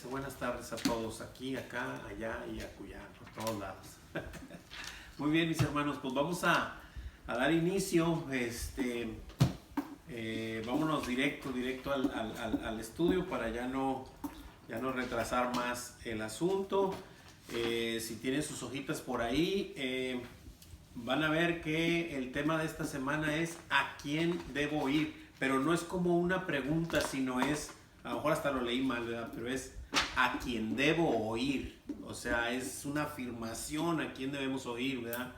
buenas tardes a todos, aquí, acá, allá y acullá, por todos lados. Muy bien, mis hermanos, pues vamos a dar inicio, vámonos directo al estudio para ya no retrasar más el asunto. Si tienen sus hojitas por ahí, van a ver que el tema de esta semana es ¿a quién debo ir? Pero no es como una pregunta, sino es, a lo mejor hasta lo leí mal, ¿verdad? Pero es ¿a quién debo oír? O sea, es una afirmación a quién debemos oír, ¿verdad?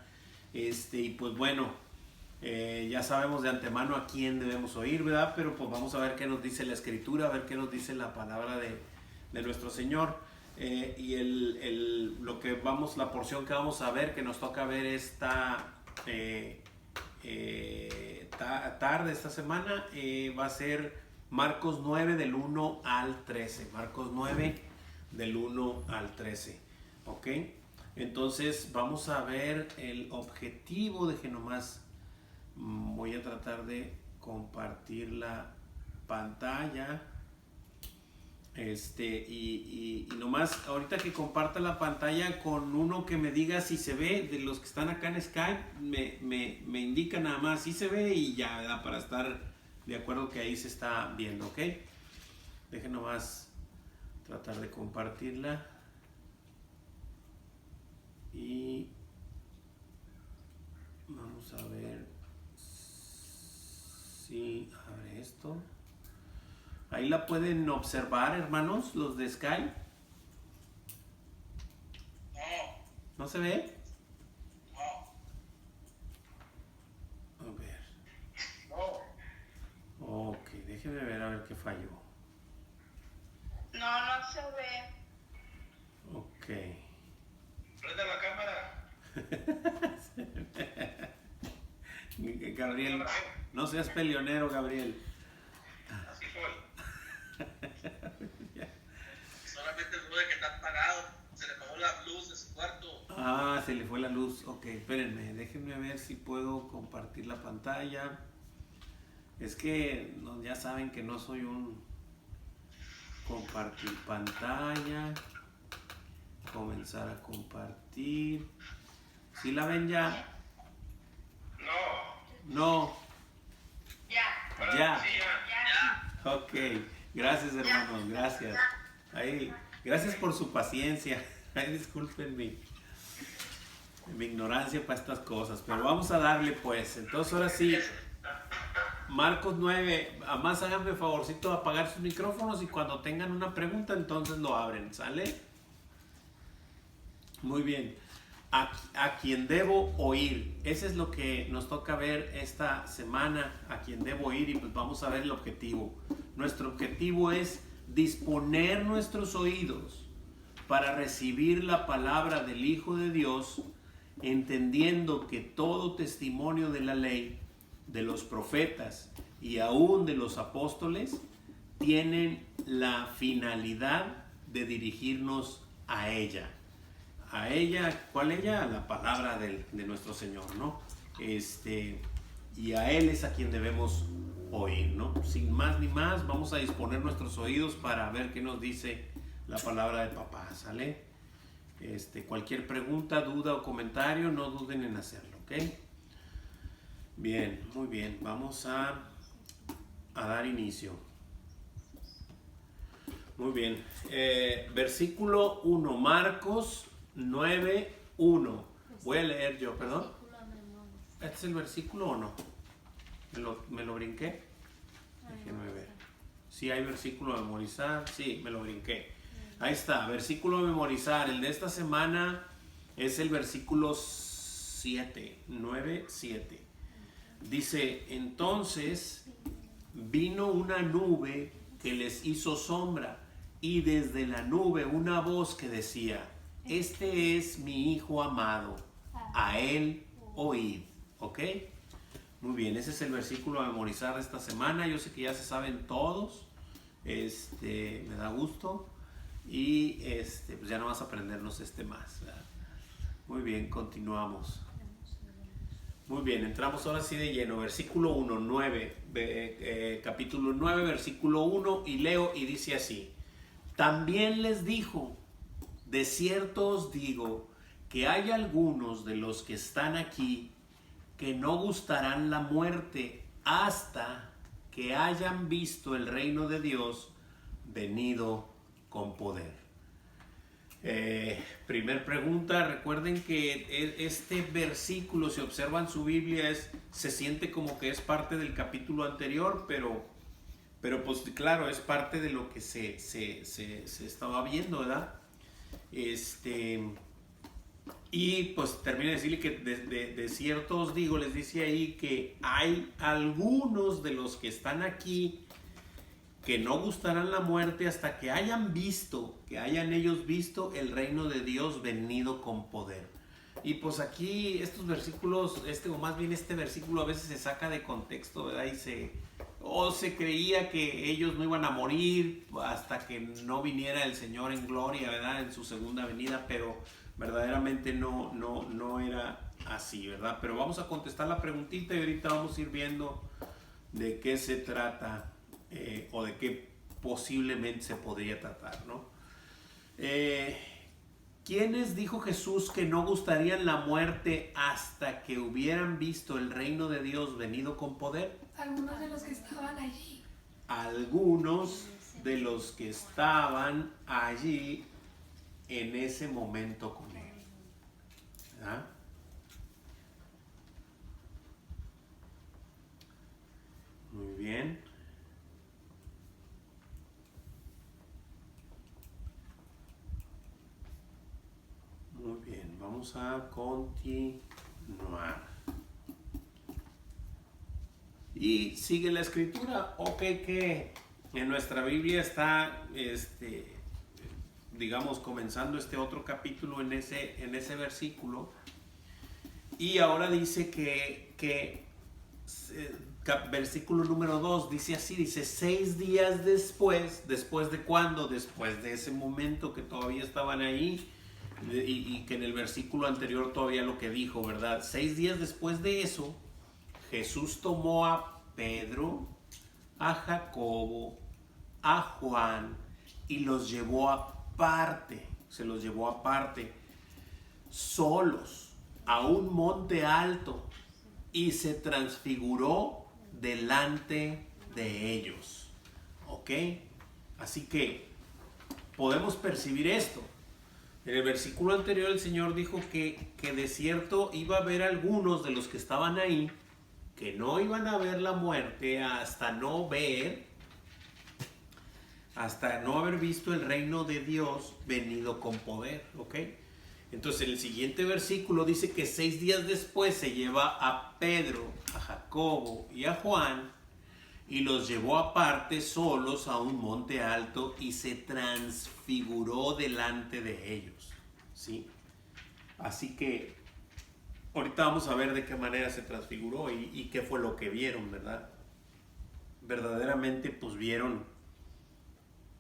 Y pues bueno, ya sabemos de antemano a quién debemos oír, ¿verdad? Pero pues vamos a ver qué nos dice la Escritura, a ver qué nos dice la palabra de nuestro Señor. Y la porción que vamos a ver, que nos toca ver esta tarde, esta semana, va a ser Marcos 9 del 1 al 13. Marcos 9 del 1 al 13. ¿Ok? Entonces vamos a ver el objetivo. Deje nomás, voy a tratar de compartir la pantalla. Y nomás ahorita que comparta la pantalla con uno que me diga si se ve, de los que están acá en Skype, me indica nada más si se ve y ya, ¿verdad? Para estar de acuerdo que ahí se está viendo, ¿ok? Dejen nomás tratar de compartirla. Y vamos a ver si abre esto. Ahí la pueden observar, hermanos, los de Skype. ¿No se ve? A ver. Ok, déjenme ver a ver qué falló. No se ve. Ok. Prende la cámara. Gabriel, no seas peleonero, Gabriel. Así fue. Solamente el de que está apagado. Se le apagó la luz de su cuarto. Ah, se le fue la luz. Ok, espérenme, déjenme ver si puedo compartir la pantalla. Es que ya saben que no soy un compartir pantalla. Comenzar a compartir. ¿Sí la ven ya? No. Ya. Ok, gracias, hermanos, gracias. Ahí, gracias por su paciencia. Ay, disculpen mi ignorancia para estas cosas, pero vamos a darle pues. Entonces ahora sí, Marcos 9, además háganme favorcito de apagar sus micrófonos y cuando tengan una pregunta entonces lo abren, ¿sale? Muy bien. A quien debo oír, ese es lo que nos toca ver esta semana, a quien debo oír, y pues vamos a ver el objetivo. Nuestro objetivo es disponer nuestros oídos para recibir la palabra del Hijo de Dios, entendiendo que todo testimonio de la ley, de los profetas y aún de los apóstoles tienen la finalidad de dirigirnos a ella. A ella, ¿cuál ella? La palabra de nuestro Señor, ¿no? Y a Él es a quien debemos oír, ¿no? Sin más ni más, vamos a disponer nuestros oídos para ver qué nos dice la palabra de papá, ¿sale? Cualquier pregunta, duda o comentario, no duden en hacerlo, ¿ok? Bien, muy bien, vamos a dar inicio. Muy bien, versículo 1, Marcos 9:1. Voy a leer yo, perdón. ¿Este es el versículo o no? ¿Me lo brinqué? Déjenme ver. Sí, hay versículo a memorizar. Sí, me lo brinqué. Ahí está, versículo a memorizar. El de esta semana es el versículo 7, 9:7. Dice, entonces vino una nube que les hizo sombra y desde la nube una voz que decía, este es mi hijo amado, a él oíd. ¿Ok? Muy bien, ese es el versículo a memorizar de esta semana. Yo sé que ya se saben todos. Me da gusto. Y pues ya no vas a aprendernos más, ¿verdad? Muy bien, continuamos. Muy bien, entramos ahora sí de lleno. Versículo 1, 9, capítulo 9, versículo 1, y leo y dice así. También les dijo: de cierto os digo que hay algunos de los que están aquí que no gustarán la muerte hasta que hayan visto el reino de Dios venido con poder. Primer pregunta, recuerden que este versículo, si observan su Biblia, se siente como que es parte del capítulo anterior, pero pues claro, es parte de lo que se estaba viendo, ¿verdad? Y pues termina de decirle que de cierto os digo, les dice ahí que hay algunos de los que están aquí que no gustarán la muerte hasta que hayan ellos visto el reino de Dios venido con poder. Y pues aquí estos versículos, o más bien este versículo a veces se saca de contexto, ¿verdad? Y se creía que ellos no iban a morir hasta que no viniera el Señor en gloria, ¿verdad? En su segunda venida, pero verdaderamente no era así, ¿verdad? Pero vamos a contestar la preguntita y ahorita vamos a ir viendo de qué se trata o de qué posiblemente se podría tratar, ¿no? ¿Quiénes dijo Jesús que no gustarían la muerte hasta que hubieran visto el reino de Dios venido con poder? Algunos de los que estaban allí. Algunos de los que estaban allí en ese momento con él. ¿Verdad? Muy bien. Muy bien, vamos a continuar. Y sigue la escritura. Ok, que en nuestra Biblia está, digamos, comenzando este otro capítulo en ese versículo. Y ahora dice versículo número 2, dice así, dice 6 días después. ¿Después de cuándo? Después de ese momento que todavía estaban ahí. Y que en el versículo anterior todavía lo que dijo, ¿verdad? 6 días después de eso, Jesús tomó a Pedro, a Jacobo, a Juan y los llevó aparte, solos, a un monte alto y se transfiguró delante de ellos. ¿Ok? Así que podemos percibir esto. En el versículo anterior el Señor dijo que de cierto iba a haber algunos de los que estaban ahí que no iban a ver la muerte hasta no haber visto el reino de Dios venido con poder, ¿ok? Entonces en el siguiente versículo dice que 6 días después se lleva a Pedro, a Jacobo y a Juan y los llevó aparte solos a un monte alto y se transfiguró delante de ellos, ¿sí? Así que ahorita vamos a ver de qué manera se transfiguró y qué fue lo que vieron, ¿verdad? Verdaderamente pues vieron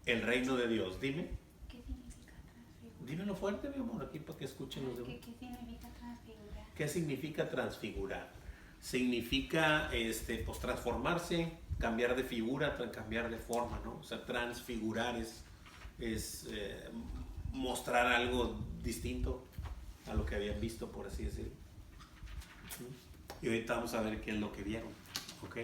el reino de Dios. Dime. ¿Qué significa transfigurar? Dímelo fuerte, mi amor, aquí para que escuchen los demás. ¿Qué significa transfigurar? ¿Qué significa transfigurar? Significa pues transformarse, cambiar de figura, cambiar de forma, ¿no? O sea, transfigurar es mostrar algo distinto a lo que habían visto, por así decirlo. Y ahorita vamos a ver qué es lo que vieron, ¿ok?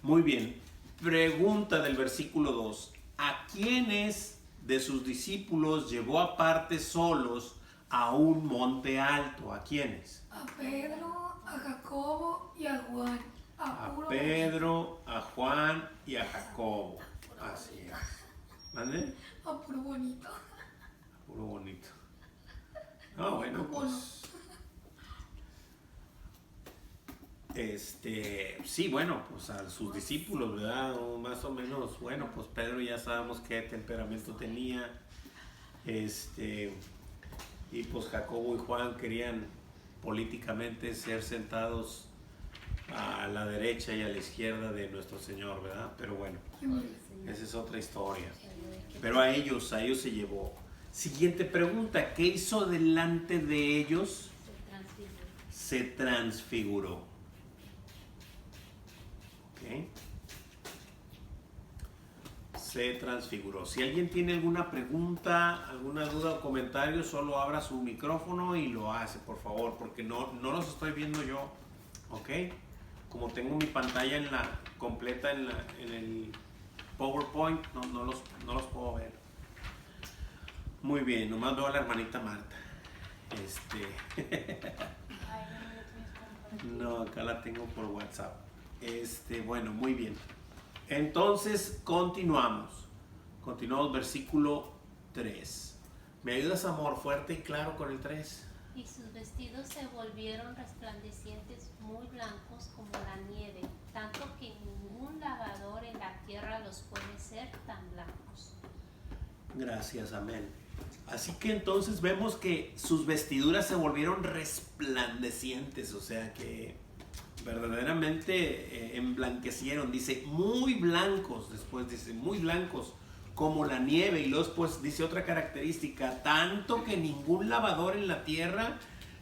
Muy bien. Pregunta del versículo 2. ¿A quiénes de sus discípulos llevó aparte solos a un monte alto? ¿A quiénes? A Pedro, a Jacobo y a Juan. A Pedro, a Juan y a Jacobo. Así es. ¿Mande? A puro bonito. Puro bonito. Ah, bueno, pues. Sí, bueno, pues a sus discípulos, ¿verdad? O más o menos, bueno, pues Pedro ya sabemos qué temperamento tenía. Y pues Jacobo y Juan querían políticamente ser sentados a la derecha y a la izquierda de nuestro Señor, ¿verdad? Pero bueno, esa es otra historia. Pero a ellos se llevó. Siguiente pregunta, ¿qué hizo delante de ellos? Se transfiguró. ¿Ok? se transfiguró. Si alguien tiene alguna pregunta, alguna duda o comentario, solo abra su micrófono y lo hace, por favor, porque no los estoy viendo yo, ¿ok? Como tengo mi pantalla completa en el PowerPoint, no los puedo ver. Muy bien, nomás veo a la hermanita Marta. No, acá la tengo por WhatsApp. Bueno, muy bien. Entonces, continuamos. Continuamos, versículo 3. ¿Me ayudas, amor, fuerte y claro con el 3? Y sus vestidos se volvieron resplandecientes, muy blancos como la nieve, tanto que ningún lavador en la tierra los puede ser tan blancos. Gracias, amén. Así que entonces vemos que sus vestiduras se volvieron resplandecientes, o sea que verdaderamente emblanquecieron. Dice muy blancos, después dice muy blancos como la nieve, y luego después dice otra característica, tanto que ningún lavador en la tierra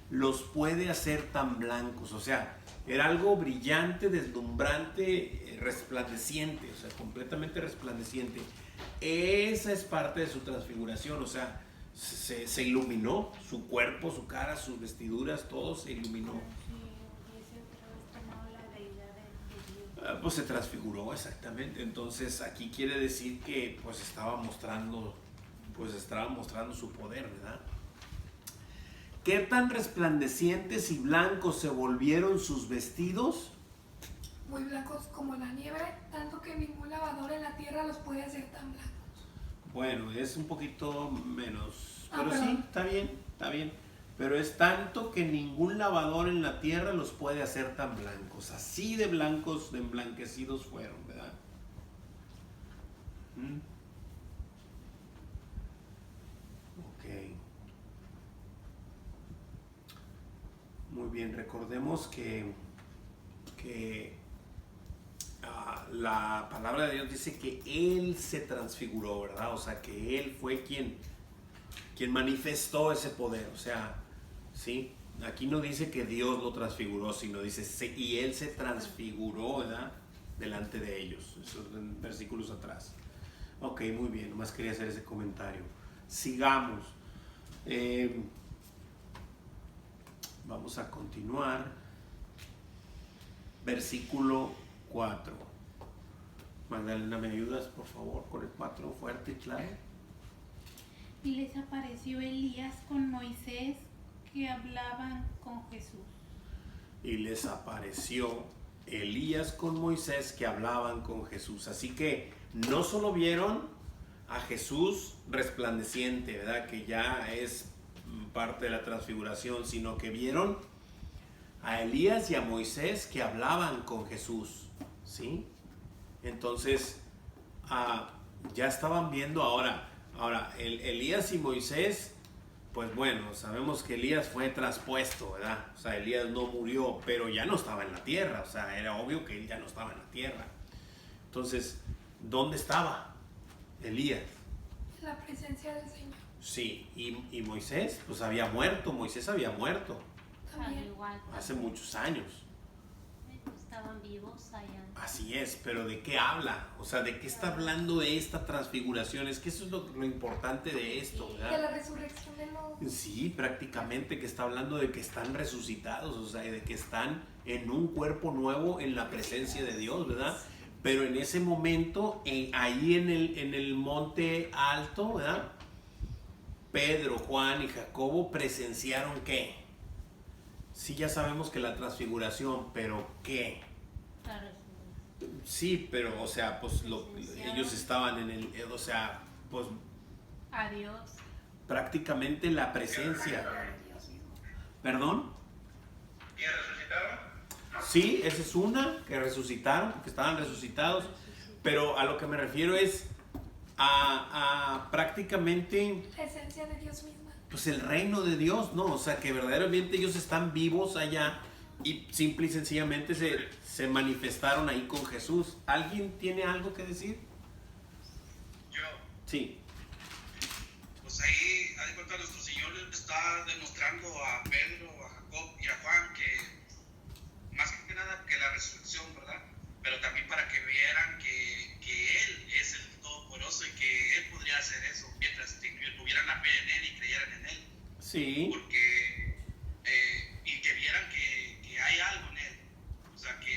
los puede hacer tan blancos. O sea, era algo brillante, deslumbrante, resplandeciente, o sea, completamente resplandeciente. Esa es parte de su transfiguración, o sea, se iluminó su cuerpo, su cara, sus vestiduras, todo se iluminó. Pues se transfiguró, exactamente. Entonces aquí quiere decir que pues estaba mostrando su poder, ¿verdad? ¿Qué tan resplandecientes y blancos se volvieron sus vestidos? Muy blancos como la nieve, tanto que ningún lavador en la tierra los puede hacer tan blancos. Bueno, es un poquito menos, pero perdón. sí, está bien. Pero es tanto que ningún lavador en la tierra los puede hacer tan blancos. Así de blancos, de emblanquecidos fueron, ¿verdad? Ok. Muy bien, recordemos que la palabra de Dios dice que Él se transfiguró, ¿verdad? O sea, que Él fue quien manifestó ese poder, o sea, ¿sí? Aquí no dice que Dios lo transfiguró, sino dice, y Él se transfiguró, ¿verdad? Delante de ellos, eso es en versículos atrás. Ok, muy bien, nomás quería hacer ese comentario. Sigamos. Vamos a continuar. Versículo 4. Magdalena, ¿me ayudas, por favor, con el 4 fuerte y claro? Y les apareció Elías con Moisés que hablaban con Jesús. Y les apareció Elías con Moisés que hablaban con Jesús. Así que no solo vieron a Jesús resplandeciente, ¿verdad? Que ya es parte de la transfiguración, sino que vieron a Elías y a Moisés que hablaban con Jesús, ¿sí? Entonces, ya estaban viendo ahora Elías y Moisés, pues bueno, sabemos que Elías fue traspuesto, ¿verdad? O sea, Elías no murió, pero ya no estaba en la tierra, o sea, era obvio que él ya no estaba en la tierra. Entonces, ¿dónde estaba Elías? En la presencia del Señor. Sí, y Moisés, pues había muerto, Moisés había muerto También. Igual, hace muchos años. estaban vivos allá. Así es, pero ¿de qué habla? O sea, ¿de qué está hablando de esta transfiguración? Es que eso es lo importante de esto, De ¿verdad? la resurrección de los... Sí, prácticamente que está hablando de que están resucitados, o sea, de que están en un cuerpo nuevo en la presencia de Dios, ¿verdad? Pero en ese momento, ahí en el monte alto, ¿verdad? Pedro, Juan y Jacobo presenciaron ¿qué? Sí, ya sabemos que la transfiguración, pero ¿qué? Claro, Sí, pero, o sea, pues ellos estaban o sea, pues adiós. prácticamente la presencia. ¿Perdón? ¿Y resucitaron? Sí, esa es una, que resucitaron, que estaban resucitados, pero a lo que me refiero es a prácticamente Presencia de Dios misma. pues el reino de Dios, ¿no? O sea, que verdaderamente ellos están vivos allá y simple y sencillamente se manifestaron ahí con Jesús. ¿Alguien tiene algo que decir? Yo, Sí. pues ahí, haz de cuenta, nuestro Señor le está demostrando a Pedro, a Jacob y a Juan que, más que nada, que la resurrección, ¿verdad? Pero también para que vieran que Él es el Todopoderoso Sí, y que vieran que hay algo en él. O sea, que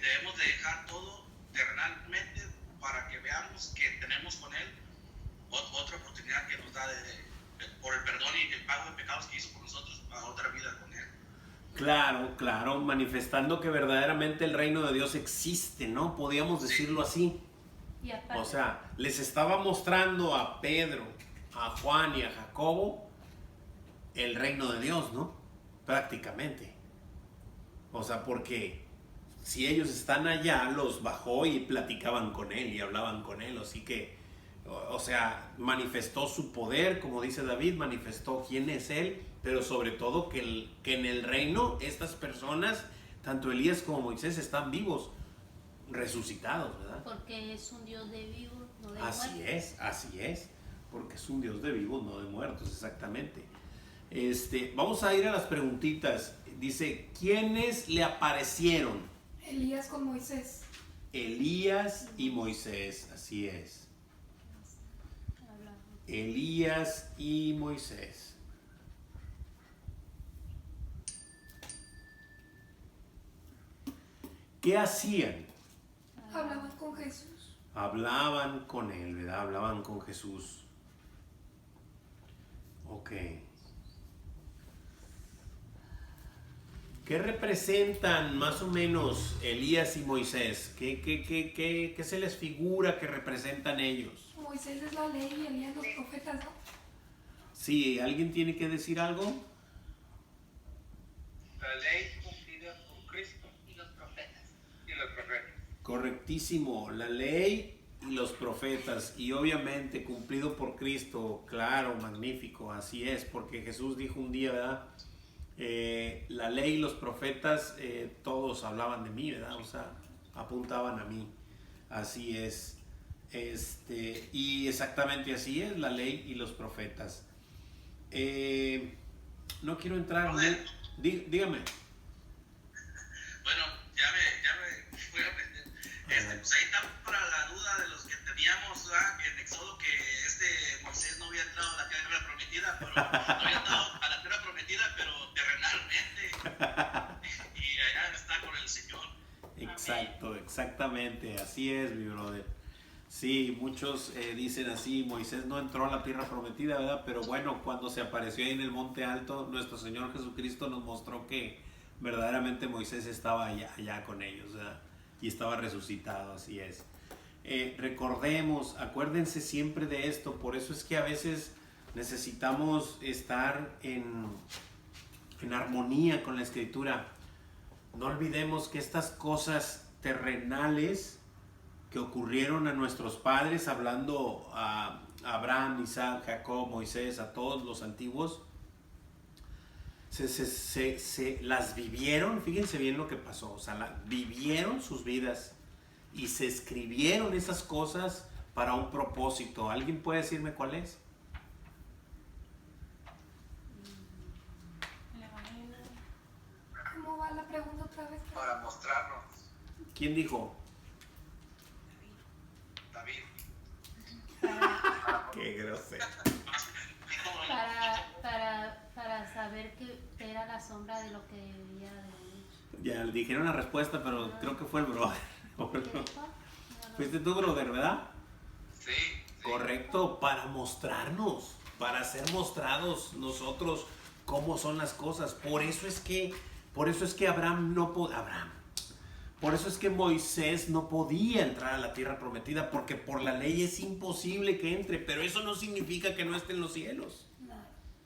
debemos de dejar todo terrenalmente para que veamos que tenemos con él otra oportunidad que nos da por el perdón y el pago de pecados que hizo por nosotros para otra vida con él. claro, claro, manifestando que verdaderamente el reino de Dios existe, ¿no? Podíamos decirlo así. Y aparte, O sea, les estaba mostrando a Pedro, a Juan y a Jacobo el reino de Dios, ¿no? Prácticamente. O sea, porque si ellos están allá, los bajó y platicaban con él y hablaban con él. Así que, o sea, manifestó su poder, como dice David, manifestó quién es él, pero sobre todo que en el reino estas personas, tanto Elías como Moisés, están vivos, resucitados, ¿verdad? porque es un Dios de vivos, no de Así es, porque es un Dios de vivos, no de muertos, exactamente. Vamos a ir a las preguntitas. Dice, ¿quiénes le aparecieron? Elías con Moisés. Elías y Moisés, así es. Hablamos. Elías y Moisés. ¿Qué hacían? Hablaban con Jesús. Hablaban con él, ¿verdad? Hablaban con Jesús. Ok. ¿Qué representan más o menos Elías y Moisés? ¿Qué se les figura que representan ellos? Moisés es la ley y Elías los profetas, ¿no? Sí, ¿alguien tiene que decir algo? La ley cumplida por Cristo y los profetas. Correctísimo, la ley y los profetas, y obviamente cumplido por Cristo, claro, magnífico, así es, porque Jesús dijo un día, ¿verdad? La ley y los profetas, todos hablaban de mí, ¿verdad? O sea, apuntaban a mí, así es, y exactamente así es la ley y los profetas. No quiero entrar, dígame. Bueno, ya me fui a aprender. Pues ahí está para la duda de los que teníamos, ¿verdad? En Éxodo, que Moisés no había entrado a la tierra prometida, pero no había entrado a la tierra prometida, pero terrenalmente. Y allá está con el Señor. Exacto, exactamente, así es, mi brother. Sí, muchos dicen así, Moisés no entró a la tierra prometida, ¿verdad? Pero bueno, cuando se apareció ahí en el monte alto, nuestro Señor Jesucristo nos mostró que verdaderamente Moisés estaba allá con ellos, ¿verdad? Y estaba resucitado, así es. Recordemos, acuérdense siempre de esto, por eso es que a veces necesitamos estar en armonía con la Escritura. No olvidemos que estas cosas terrenales que ocurrieron a nuestros padres, hablando a Abraham, Isaac, Jacob, Moisés, a todos los antiguos, se las vivieron, fíjense bien lo que pasó, o sea, vivieron sus vidas y se escribieron esas cosas para un propósito. ¿Alguien puede decirme cuál es? ¿Cómo va la pregunta otra vez? Para mostrarnos, ¿Quién dijo? David. Qué grosero. Para saber que era la sombra de lo que debía de venir. Ya dijeron la respuesta, pero creo que fue el brother. ¿Qué dijo? Fuiste tú, brother, ¿verdad? Sí. Correcto, para mostrarnos, para ser mostrados nosotros cómo son las cosas. Por eso es que por eso es que Moisés no podía entrar a la tierra prometida, porque por la ley es imposible que entre, pero eso no significa que no esté en los cielos.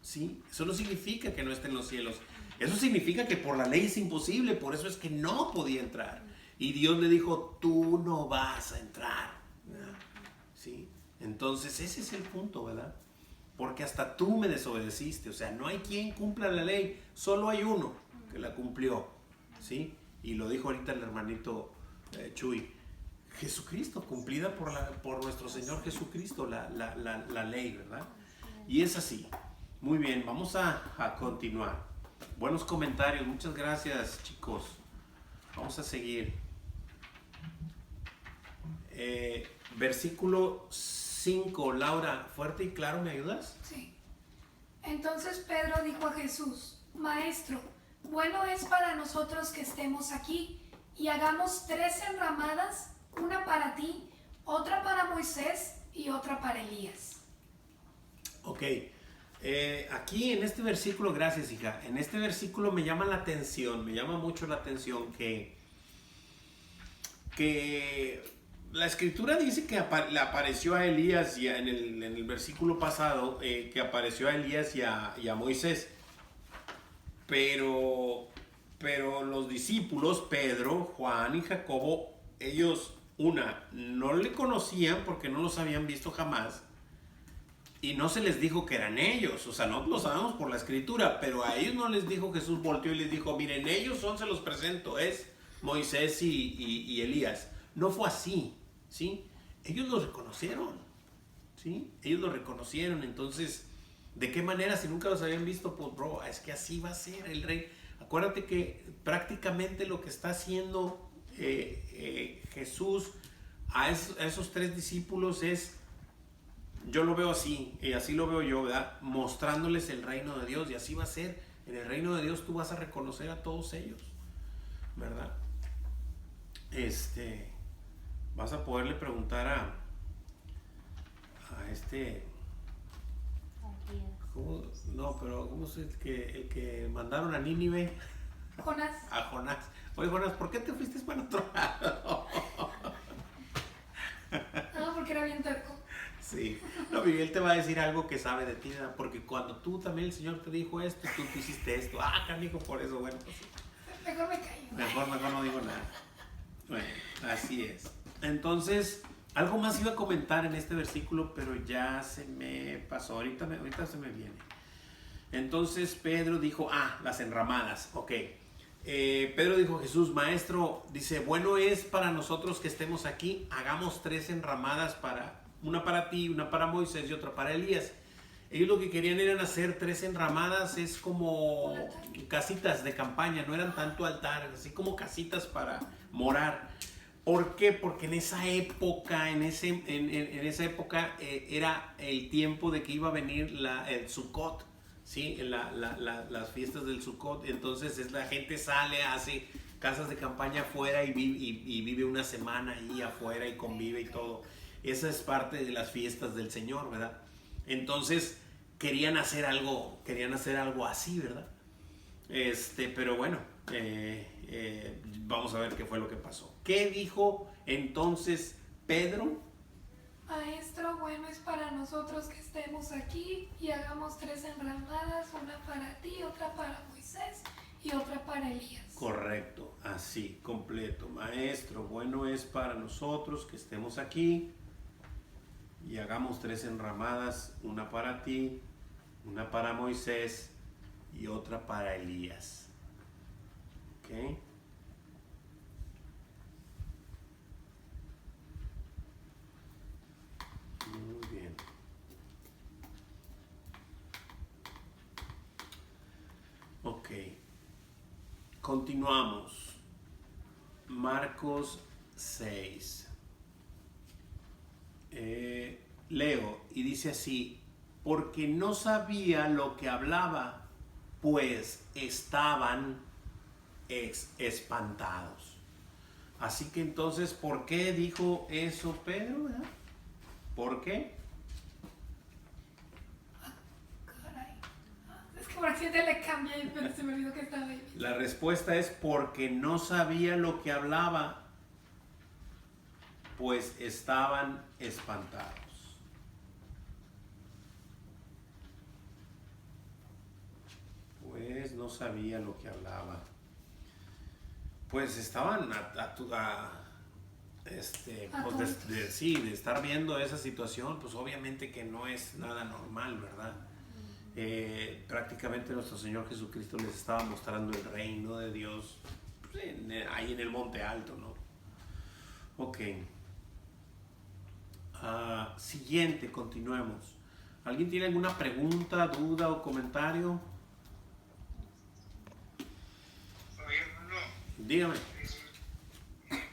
¿Sí? Eso no significa que no esté en los cielos. Eso significa que por la ley es imposible, por eso es que no podía entrar. Y Dios le dijo, tú no vas a entrar. ¿Verdad? ¿Sí? Entonces ese es el punto, ¿verdad? Porque hasta tú me desobedeciste, o sea, no hay quien cumpla la ley, solo hay uno que la cumplió, ¿sí? Y lo dijo ahorita el hermanito Chuy, Jesucristo, cumplida por nuestro Señor Jesucristo, la ley, ¿verdad? Y es así. Muy bien, vamos a continuar. Buenos comentarios, muchas gracias, chicos. Vamos a seguir. Versículo 5, Laura, fuerte y claro, ¿me ayudas? Sí. Entonces Pedro dijo a Jesús: Maestro, bueno es para nosotros que estemos aquí y hagamos 3 enramadas, una para ti, otra para Moisés y otra para Elías. Ok, aquí en este versículo, gracias hija, en este versículo me llama mucho la atención que la escritura dice que le apareció a Elías y en el versículo pasado, que apareció a Elías y a Moisés, pero los discípulos, Pedro, Juan y Jacobo, ellos, no le conocían porque no los habían visto jamás. Y no se les dijo que eran ellos, o sea, no lo sabemos por la escritura, pero a ellos no les dijo, Jesús volteó y les dijo: miren, ellos se los presento, es Moisés y Elías. No fue así, ¿sí? Ellos los reconocieron, ¿sí? Ellos los reconocieron, entonces, ¿de qué manera? Si nunca los habían visto, pues, bro, es que así va a ser el rey. Acuérdate que prácticamente lo que está haciendo Jesús a esos 3 discípulos es, yo lo veo así, y así lo veo yo, ¿verdad? Mostrándoles el reino de Dios, y así va a ser. En el reino de Dios tú vas a reconocer a todos ellos, ¿verdad? Vas a poderle preguntar a ¿cómo? No, pero ¿cómo es el que mandaron a Nínive? Jonás. A Jonás. Oye, Jonás, ¿por qué te fuiste para otro lado? No, porque era bien terco. Sí. No, Miguel te va a decir algo que sabe de ti, ¿verdad? Porque cuando tú también, el Señor te dijo esto, tú hiciste esto. Ah, canijo, por eso, bueno, pues sí. Mejor me callo. Mejor no digo nada. Bueno, así es. Entonces, algo más iba a comentar en este versículo, pero ya se me pasó. Ahorita se me viene. Entonces Pedro dijo, las enramadas, ok. Pedro dijo: Jesús, maestro, dice, bueno es para nosotros que estemos aquí, hagamos 3 enramadas, una para ti, una para Moisés y otra para Elías. Ellos lo que querían eran hacer 3 enramadas, es como casitas de campaña, no eran tanto altares, así como casitas para morar. ¿Por qué? Porque en esa época, era el tiempo de que iba a venir el Sukkot, ¿sí? Las fiestas del Sukkot. Entonces la gente sale, hace casas de campaña afuera y vive una semana ahí afuera y convive y todo. Esa es parte de las fiestas del Señor, ¿verdad? Entonces querían hacer algo así, ¿verdad? Pero bueno, vamos a ver qué fue lo que pasó. ¿Qué dijo entonces Pedro? Maestro, bueno es para nosotros que estemos aquí y hagamos 3 enramadas, una para ti, otra para Moisés y otra para Elías. Correcto, así, completo. Maestro, bueno es para nosotros que estemos aquí y hagamos 3 enramadas, una para ti, una para Moisés y otra para Elías. ¿Ok? Muy bien. Ok. Continuamos. Marcos 6. Leo y dice así: porque no sabía lo que hablaba, pues estaban espantados. Así que entonces, ¿por qué dijo eso Pedro? ¿Verdad? ¿Por qué? Caray. Es que por accidente le cambié, pero se me olvidó que estaba ahí. La respuesta es porque no sabía lo que hablaba, pues estaban espantados. Pues no sabía lo que hablaba. Pues estaban de estar viendo esa situación, pues obviamente que no es nada normal, ¿verdad? Prácticamente nuestro Señor Jesucristo les estaba mostrando el reino de Dios, pues, ahí en el monte alto, ¿no? Ok. Siguiente, continuemos. ¿Alguien tiene alguna pregunta, duda o comentario? Oye, Bruno, Dígame.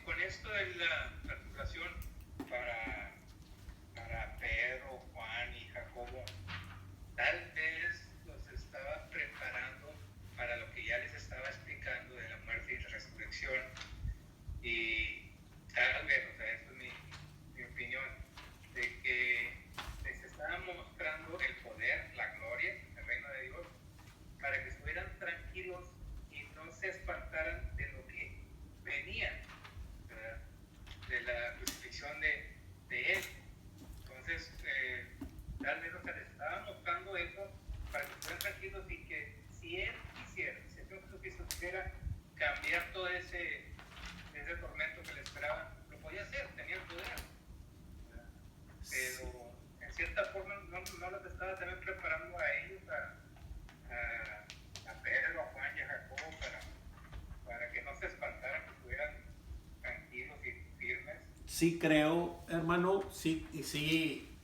con esto de la tribulación para Pedro, Juan y Jacobo, tal vez sí creo, hermano, sí,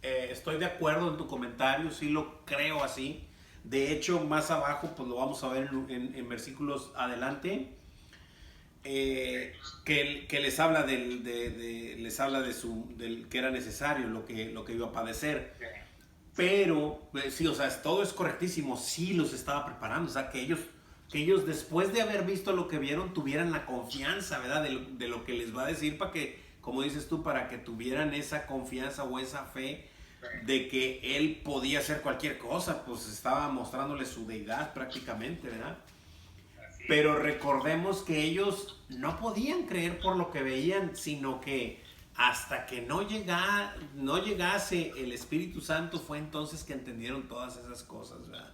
estoy de acuerdo en tu comentario, sí lo creo así. De hecho, más abajo, pues lo vamos a ver en versículos adelante, que les habla les habla del que era necesario, lo que iba a padecer. Pero, sí, o sea, todo es correctísimo, sí los estaba preparando, o sea, que ellos después de haber visto lo que vieron, tuvieran la confianza, ¿verdad? De lo que les va a decir, para que, como dices tú, para que tuvieran esa confianza o esa fe de que él podía hacer cualquier cosa, pues estaba mostrándole su deidad prácticamente, ¿verdad? Pero recordemos que ellos no podían creer por lo que veían, sino que hasta que no llegase el Espíritu Santo fue entonces que entendieron todas esas cosas, ¿verdad?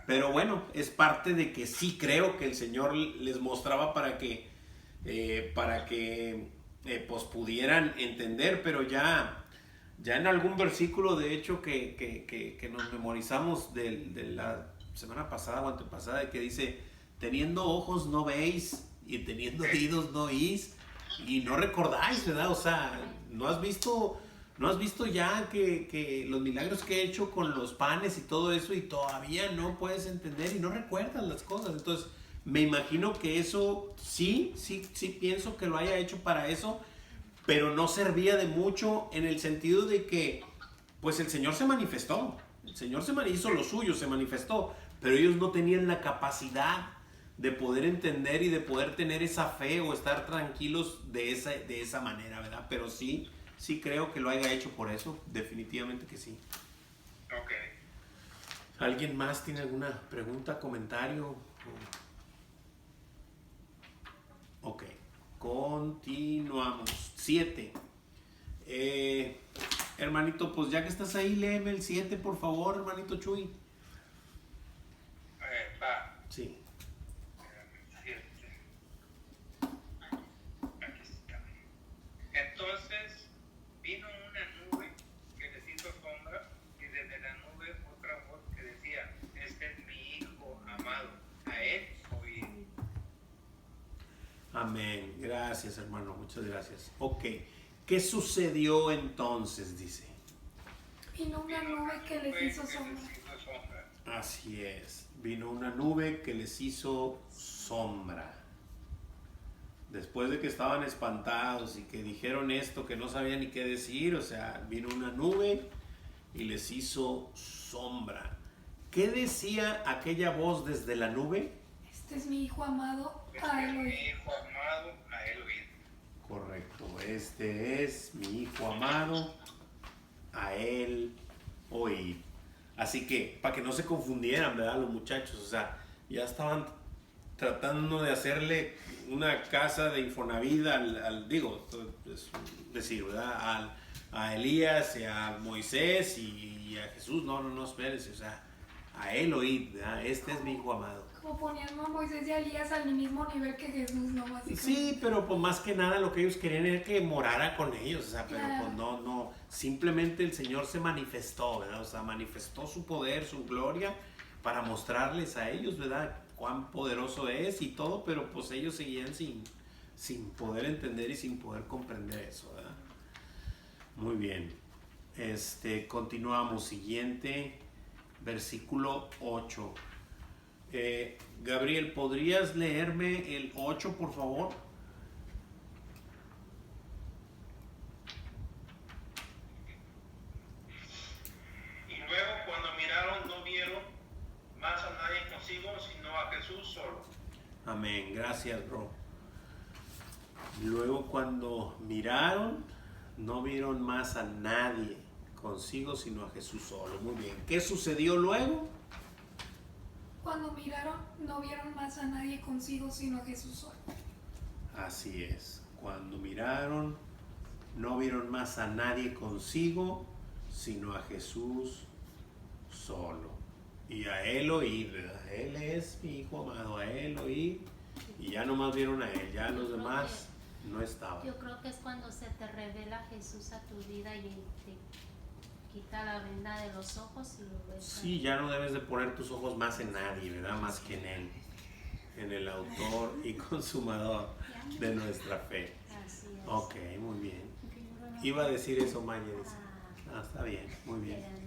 Pero bueno, es parte de que sí creo que el Señor les mostraba para que pues pudieran entender, pero ya en algún versículo, de hecho, que nos memorizamos de la semana pasada o antepasada, que dice, teniendo ojos no veis y teniendo oídos no oís y no recordáis, ¿verdad? O sea, ¿no has visto ya que los milagros que he hecho con los panes y todo eso y todavía no puedes entender y no recuerdas las cosas? Entonces, me imagino que eso sí pienso que lo haya hecho para eso, pero no servía de mucho en el sentido de que, pues el Señor se manifestó, hizo lo suyo, se manifestó, pero ellos no tenían la capacidad de poder entender y de poder tener esa fe o estar tranquilos de esa manera, ¿verdad? Pero sí creo que lo haya hecho por eso, definitivamente que sí. Ok. ¿Alguien más tiene alguna pregunta, comentario? Ok, continuamos. 7. Hermanito, pues ya que estás ahí, léeme el 7, por favor, hermanito Chuy. Va. Sí. 7. Aquí está. Entonces vino una nube que les hizo sombra, y desde la nube otra voz que decía, este es mi Hijo amado, a él oíd. Amén. Gracias, hermano. Muchas gracias. Ok. ¿Qué sucedió entonces? Dice. Vino una nube que les hizo sombra. Así es. Vino una nube que les hizo sombra. Después de que estaban espantados y que dijeron esto, que no sabían ni qué decir, o sea, vino una nube y les hizo sombra. ¿Qué decía aquella voz desde la nube? Este es mi Hijo amado, Este a es él mi oíd. Hijo amado, a él oíd. Correcto. Este es mi Hijo amado, a él oíd. Así que, para que no se confundieran, ¿verdad? Los muchachos, o sea, ya estaban tratando de hacerle una casa de Infonavit digo, es decir, ¿verdad? A Elías y a Moisés y a Jesús. No, espérense, o sea, a él oíd, ¿verdad? Este es mi Hijo amado. Como ponían a Moisés y a Elías al mismo nivel que Jesús, ¿no? Básicamente. Sí, pero pues más que nada lo que ellos querían era que morara con ellos, o sea, pero Claro. pues no, simplemente el Señor se manifestó, ¿verdad? O sea, manifestó su poder, su gloria para mostrarles a ellos, ¿verdad? Cuán poderoso es y todo, pero pues ellos seguían sin poder entender y sin poder comprender eso, ¿verdad? Muy bien. Continuamos. Siguiente, versículo 8. Gabriel, ¿podrías leerme el 8, por favor? Y luego cuando miraron no vieron más a nadie consigo, sino a Jesús solo. Amén, gracias, bro. Luego cuando miraron, no vieron más a nadie consigo, sino a Jesús solo. Muy bien. ¿Qué sucedió luego? Cuando miraron, no vieron más a nadie consigo, sino a Jesús solo. Así es. Cuando miraron, no vieron más a nadie consigo, sino a Jesús solo. Y a él oíd, ¿verdad? Él es mi Hijo amado, a él oíd. Y ya nomás vieron a él, ya los demás no estaban. Yo creo que es cuando se te revela Jesús a tu vida y te quita la venda de los ojos y lo ves. Sí, ya no debes de poner tus ojos más en nadie, ¿verdad? Más que en él, en el autor y consumador de nuestra fe. Así es. Ok, muy bien. Iba a decir eso, Maya. Dice. Ah, Está bien, muy bien. pero-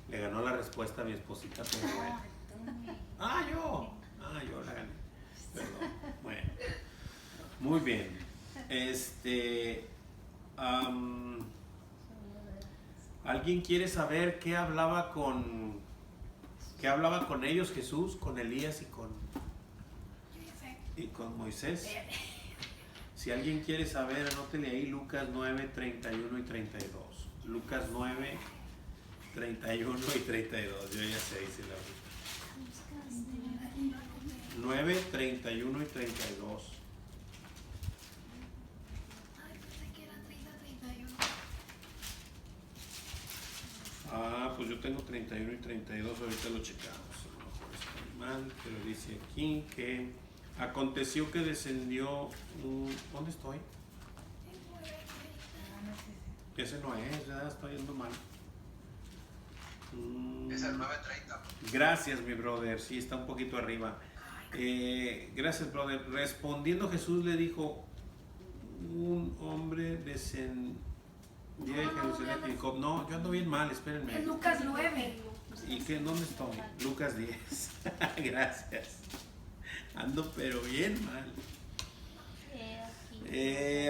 Le ganó la respuesta a mi esposita, pero bueno. Yo la gané. Perdón. Bueno. Muy bien. ¿Alguien quiere saber qué hablaba con ellos Jesús, con Elías y con Moisés? Si alguien quiere saber, anótele ahí Lucas 9, 31 y 32. Lucas 9, 31 y 32. Yo ya sé, dice la Biblia. 9, 31 y 32. Ay, pensé que era 30, 31. Pues yo tengo 31 y 32, ahorita lo checamos. A lo mejor estoy mal, pero dice aquí que aconteció que descendió ¿dónde estoy? Ese no es, ¿verdad? Estoy yendo mal. Es el 9:30. Gracias, mi brother. Sí, está un poquito arriba. Gracias, brother. Respondiendo Jesús le dijo, un hombre descendió de Jerusalén y dijo, no, yo ando bien mal, espérenme. Es Lucas 9. ¿Y qué? ¿Dónde estoy? Lucas 10. Gracias. Ando pero bien mal.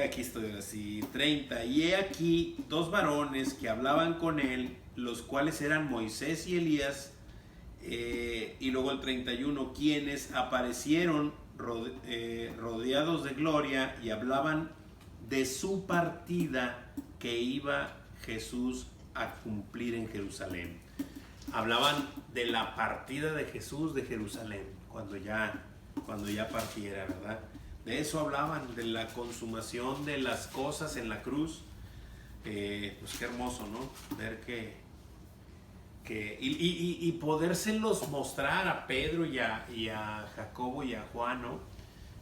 Aquí estoy así, 30. Y he aquí 2 varones que hablaban con él, los cuales eran Moisés y Elías. Y luego el 31, quienes aparecieron rodeados de gloria y hablaban de su partida que iba Jesús a cumplir en Jerusalén. Hablaban de la partida de Jesús de Jerusalén, cuando ya partiera, ¿verdad? De eso hablaban, de la consumación de las cosas en la cruz. Pues qué hermoso, ¿no? Ver y podérselos mostrar a Pedro y a Jacobo y a Juan, ¿no?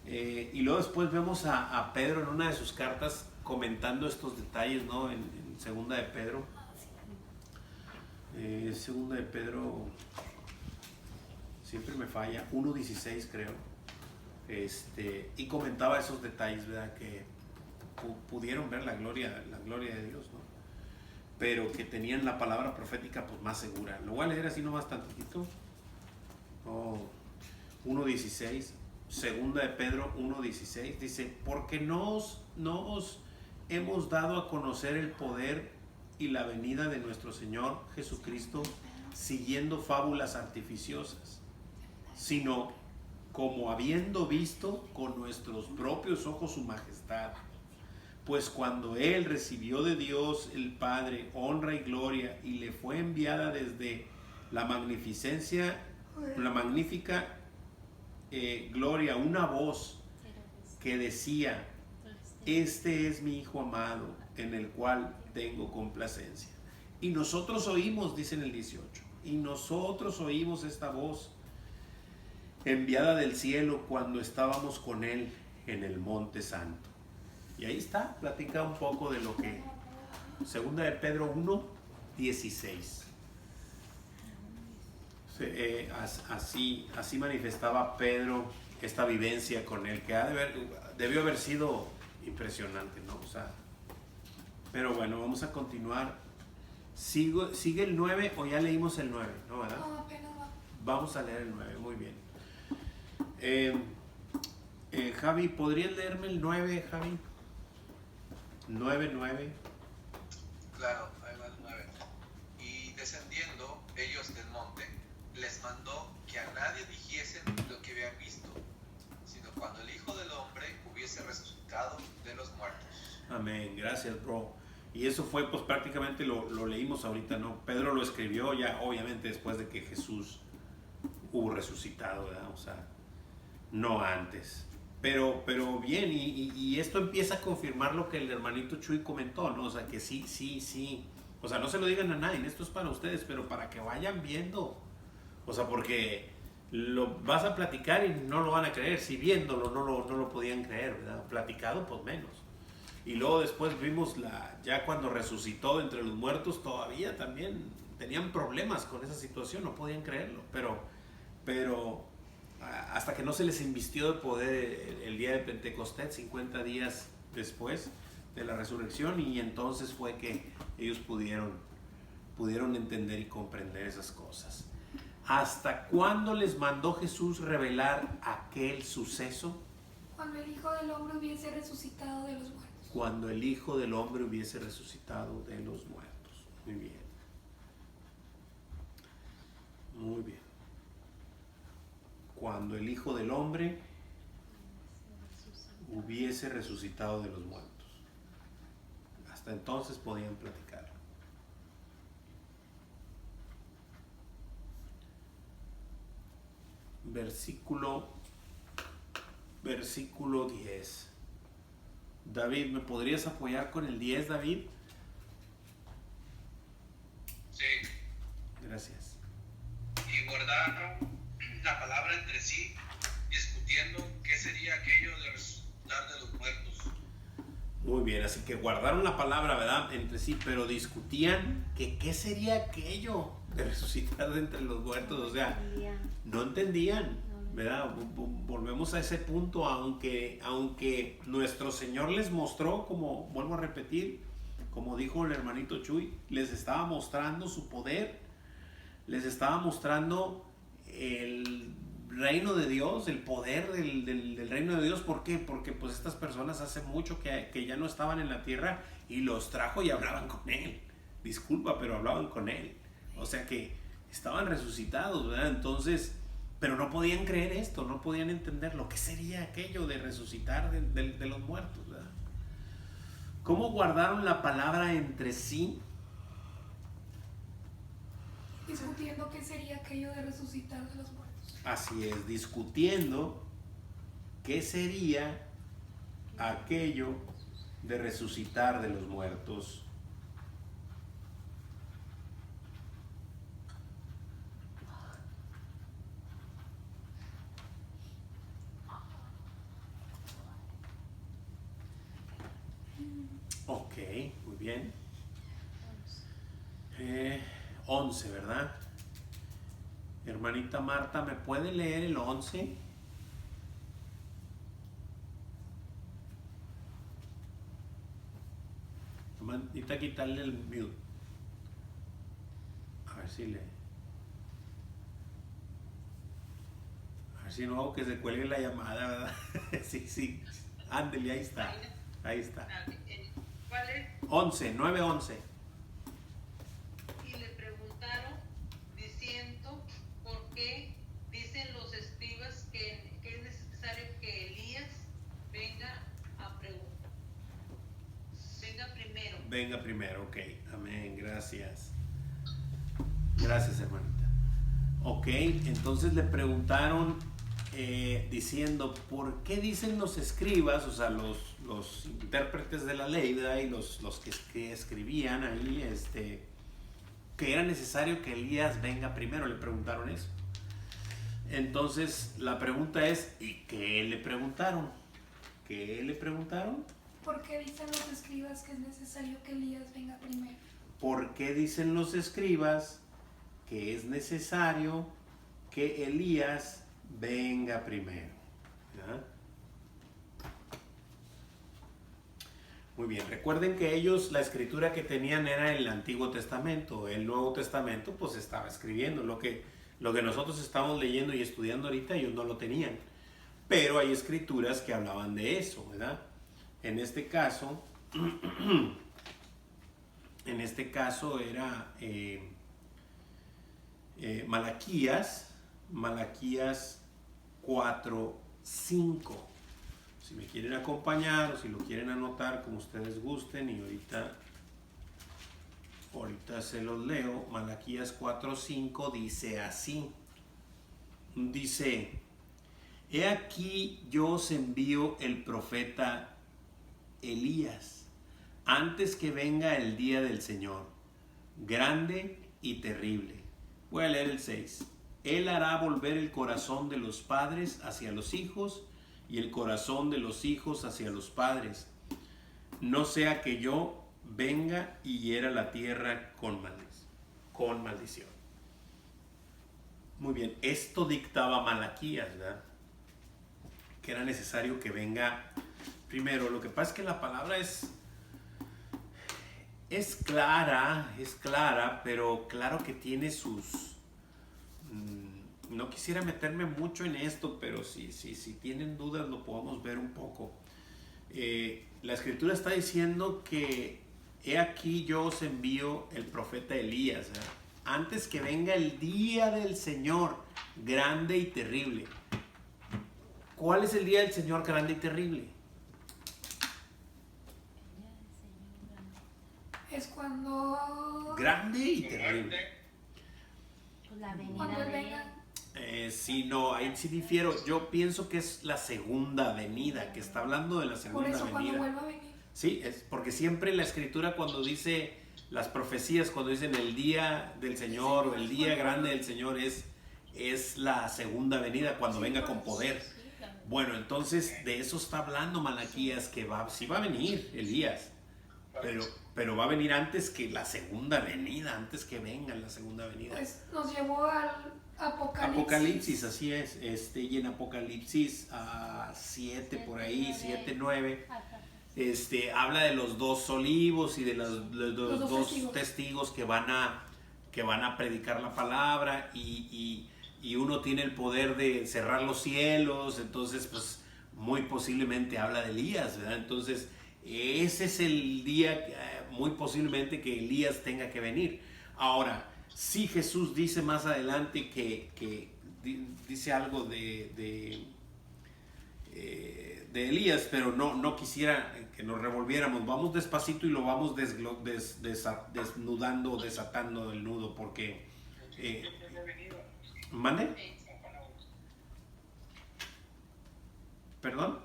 Y luego después vemos a Pedro en una de sus cartas comentando estos detalles, ¿no? En segunda de Pedro. Segunda de Pedro, siempre me falla, 1:16 creo. Y comentaba esos detalles, ¿verdad? Que pudieron ver la gloria de Dios, ¿no? Pero que tenían la palabra profética pues más segura. Lo voy a leer así nomás tantito. 1:16, segunda de Pedro 1:16, dice, porque no os hemos dado a conocer el poder y la venida de nuestro Señor Jesucristo siguiendo fábulas artificiosas, sino como habiendo visto con nuestros propios ojos su majestad. Pues cuando Él recibió de Dios el Padre honra y gloria y le fue enviada desde la magnifica gloria una voz que decía, este es mi Hijo amado en el cual tengo complacencia. Y nosotros oímos, dice en el 18, y nosotros oímos esta voz enviada del cielo cuando estábamos con Él en el Monte Santo. Y ahí está, platica un poco de lo que segunda de Pedro 1:16. Así manifestaba Pedro esta vivencia con él, que debió haber sido impresionante, ¿no? O sea, pero bueno, vamos a continuar. ¿Sigue el 9 o ya leímos el 9? ¿No, verdad? No, apenas va. Vamos a leer el 9, muy bien. Javi, ¿podrías leerme el 9, Javi? 9. Claro, ahí va el 9. Y descendiendo ellos del monte, les mandó que a nadie dijesen lo que habían visto, sino cuando el Hijo del Hombre hubiese resucitado de los muertos. Amén, gracias, bro. Y eso fue, pues prácticamente lo leímos ahorita, ¿no? Pedro lo escribió ya, obviamente, después de que Jesús hubo resucitado, ¿verdad? O sea, no antes. Pero bien, y esto empieza a confirmar lo que el hermanito Chuy comentó, ¿no? O sea, que sí. O sea, no se lo digan a nadie, esto es para ustedes, pero para que vayan viendo. O sea, porque lo vas a platicar y no lo van a creer. Si viéndolo no lo podían creer, ¿verdad? Platicado, pues menos. Y luego después vimos ya cuando resucitó entre los muertos, todavía también tenían problemas con esa situación, no podían creerlo. Pero hasta que no se les invistió de poder el día de Pentecostés, 50 días después, de la resurrección, y entonces fue que ellos pudieron entender y comprender esas cosas. ¿Hasta cuándo les mandó Jesús revelar aquel suceso? Cuando el Hijo del Hombre hubiese resucitado de los muertos. Cuando el Hijo del Hombre hubiese resucitado de los muertos. Muy bien. Muy bien. Cuando el Hijo del Hombre hubiese resucitado de los muertos. Hasta entonces podían platicar. Versículo 10. David, ¿me podrías apoyar con el 10, David? Sí. Gracias. Y guardaron la palabra entre sí, discutiendo qué sería aquello de resucitar de los muertos. Muy bien, así que guardaron la palabra, ¿verdad? Entre sí, pero discutían que qué sería aquello de resucitar de entre los muertos. O sea, no entendían, ¿verdad? Volvemos a ese punto, aunque nuestro Señor les mostró, como vuelvo a repetir, como dijo el hermanito Chuy, les estaba mostrando su poder, les estaba mostrando el reino de Dios, el poder del reino de Dios. ¿Por qué? Porque pues estas personas hace mucho que ya no estaban en la tierra, y los trajo y hablaban con Él. Disculpa, pero hablaban con Él. O sea que estaban resucitados, ¿verdad? Entonces, pero no podían creer esto, no podían entender lo que sería aquello de resucitar de los muertos, ¿verdad? ¿Cómo guardaron la palabra entre sí? Discutiendo qué sería aquello de resucitar de los muertos. Así es, discutiendo qué sería aquello de resucitar de los muertos. Ok, muy bien. 11, ¿verdad? Hermanita Marta, ¿me puede leer el 11? Necesita quitarle el mute. A ver si le... A ver si no hago que se cuelgue la llamada, ¿verdad? Sí. Ándele, ahí está. Ahí está. ¿Cuál es? 11, 9-11. Y le preguntaron diciendo por qué dicen los escribas que es necesario que Elías venga primero. Venga primero, ok. Amén, gracias. Gracias, hermanita. Ok, entonces le preguntaron diciendo, ¿por qué dicen los escribas, o sea, los intérpretes de la ley, ¿verdad? Y los que escribían ahí, que era necesario que Elías venga primero? Le preguntaron eso. Entonces la pregunta es, ¿y qué le preguntaron? ¿Qué le preguntaron? ¿Por qué dicen los escribas que es necesario que Elías venga primero? ¿Por qué dicen los escribas que es necesario que Elías venga primero? ¿Ya? Muy bien, recuerden que ellos, la escritura que tenían era el Antiguo Testamento. El Nuevo Testamento pues estaba escribiendo. Lo que nosotros estamos leyendo y estudiando ahorita, ellos no lo tenían. Pero hay escrituras que hablaban de eso, ¿verdad? En este caso era Malaquías 4:5. Si me quieren acompañar o si lo quieren anotar como ustedes gusten, y ahorita se los leo. Malaquías 4:5 dice así. Dice: he aquí yo os envío el profeta Elías antes que venga el día del Señor, grande y terrible. Voy a leer el 6. Él hará volver el corazón de los padres hacia los hijos y el corazón de los hijos hacia los padres, no sea que yo venga y hiera la tierra con maldición. Muy bien, esto dictaba Malaquías, ¿verdad? Que era necesario que venga primero. Lo que pasa es que la palabra es es clara, pero claro que tiene sus... no quisiera meterme mucho en esto, pero si tienen dudas lo podemos ver un poco. La escritura está diciendo que he aquí yo os envío el profeta Elías, ¿verdad? Antes que venga el día del Señor grande y terrible. ¿Cuál es el día del Señor grande y terrible? Es cuando... Grande y terrible. Pues la venida Cuando Él de venga. Sí, no, ahí sí difiero. Yo pienso que es la segunda venida, que está hablando de la Por segunda eso cuando venida. vuelva a venir. Sí, es porque siempre la escritura cuando dice las profecías, cuando dicen el día del Señor o el día grande del Señor es la segunda venida, cuando venga con poder. Sí, claro. Bueno, entonces de eso está hablando Malaquías, que sí va a venir Elías, pero va a venir antes que la segunda venida, antes que venga la segunda venida. Pues nos llevó al Apocalipsis, así es, y en Apocalipsis 7 por ahí, 7, 9, Ajá. habla de los dos olivos y de los dos dos testigos que van a predicar la palabra y uno tiene el poder de cerrar los cielos, entonces pues muy posiblemente habla de Elías, ¿verdad? Entonces ese es el día muy posiblemente que Elías tenga que venir. Ahora, sí, Jesús dice más adelante que dice algo de Elías, pero no quisiera que nos revolviéramos. Vamos despacito y lo vamos desnudando, desatando el nudo, porque... ¿Mande? ¿Perdón?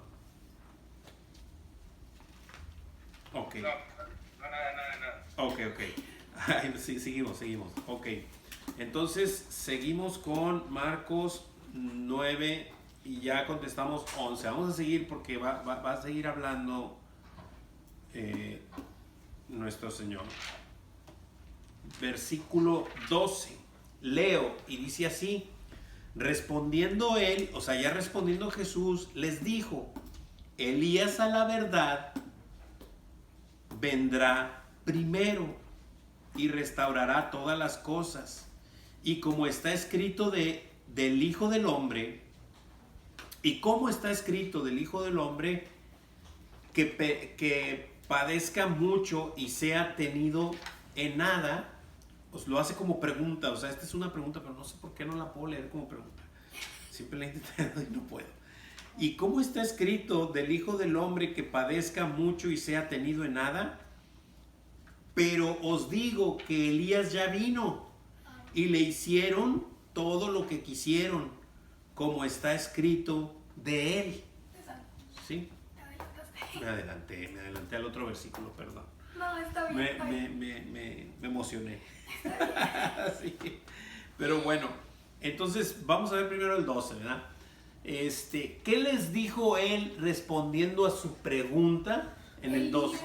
Ok. No, nada. Ok. Ay, sí, seguimos. Ok. Entonces, seguimos con Marcos 9 y ya contestamos 11. Vamos a seguir porque va a seguir hablando nuestro Señor. Versículo 12. Leo y dice así: respondiendo él, o sea, ya respondiendo Jesús, les dijo: Elías a la verdad vendrá primero y restaurará todas las cosas. Y como está escrito del Hijo del Hombre, y como está escrito del Hijo del Hombre, que padezca mucho y sea tenido en nada. Os lo hace como pregunta, o sea, esta es una pregunta, pero no sé por qué no la puedo leer como pregunta. Siempre la he intentado y no puedo. Y como está escrito del Hijo del Hombre que padezca mucho y sea tenido en nada, pero os digo que Elías ya vino y le hicieron todo lo que quisieron, como está escrito de él. ¿Sí? Me adelanté al otro versículo, perdón. No, está bien. está bien. Me emocioné. Sí. Pero bueno, entonces vamos a ver primero el 12, ¿verdad? ¿Qué les dijo él respondiendo a su pregunta en el 12?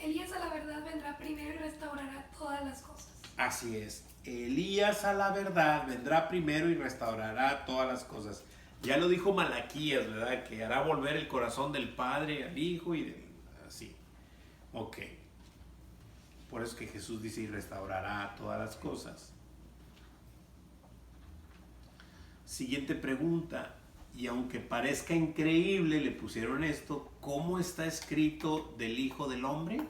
Elías a la verdad vendrá primero y restaurará todas las cosas. Así es. Elías a la verdad vendrá primero y restaurará todas las cosas. Ya lo dijo Malaquías, ¿verdad? Que hará volver el corazón del Padre al Hijo y así. Ok. Por eso es que Jesús dice: y restaurará todas las cosas. Siguiente pregunta. Y aunque parezca increíble, le pusieron esto: ¿cómo está escrito del Hijo del Hombre?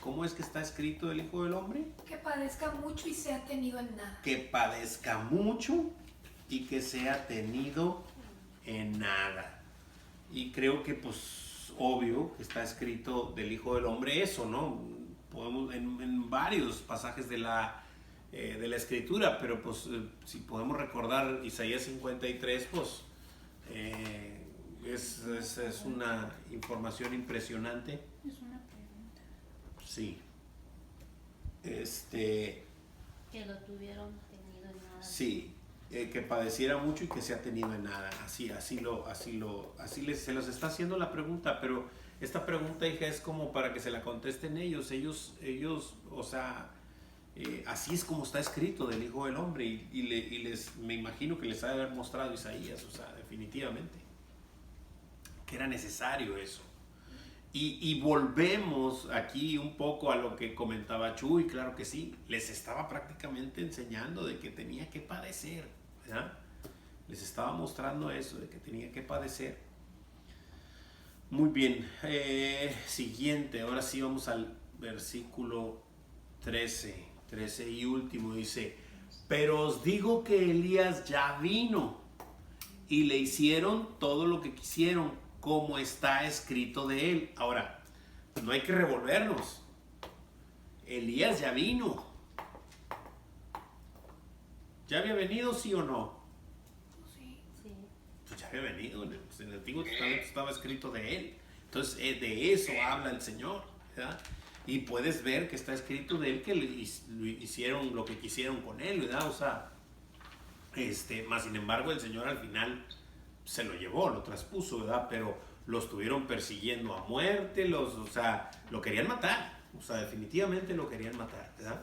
¿Cómo es que está escrito del Hijo del Hombre? Que padezca mucho y sea tenido en nada. Que padezca mucho y que sea tenido en nada. Y creo que pues obvio que está escrito del Hijo del Hombre eso, ¿no? Podemos en varios pasajes de la Escritura, pero pues si podemos recordar Isaías 53, pues es una información impresionante. Es una pregunta. Sí. Que lo tuvieron tenido en nada. Sí, que padeciera mucho y que se ha tenido en nada. Se los está haciendo la pregunta, pero esta pregunta, hija, es como para que se la contesten ellos, o sea, así es como está escrito del Hijo del Hombre y me imagino que les ha de haber mostrado Isaías, o sea, definitivamente, que era necesario eso. Y volvemos aquí un poco a lo que comentaba Chuy, claro que sí, les estaba prácticamente enseñando de que tenía que padecer, ¿verdad? Les estaba mostrando eso, de que tenía que padecer. Muy bien, siguiente, ahora sí vamos al versículo 13 y último, dice, pero os digo que Elías ya vino y le hicieron todo lo que quisieron, como está escrito de él. Ahora, no hay que revolvernos. Elías ya vino. ¿Ya había venido, sí o no? Sí. Sí. Pues ya había venido. En el Antiguo Testamento estaba escrito de él. Entonces, de eso habla el Señor, ¿verdad? Y puedes ver que está escrito de él que hicieron lo que quisieron con él, ¿verdad? O sea, más sin embargo, el Señor al final se lo llevó, lo traspuso, ¿verdad? Pero lo estuvieron persiguiendo a muerte, o sea, lo querían matar, o sea, definitivamente lo querían matar, ¿verdad?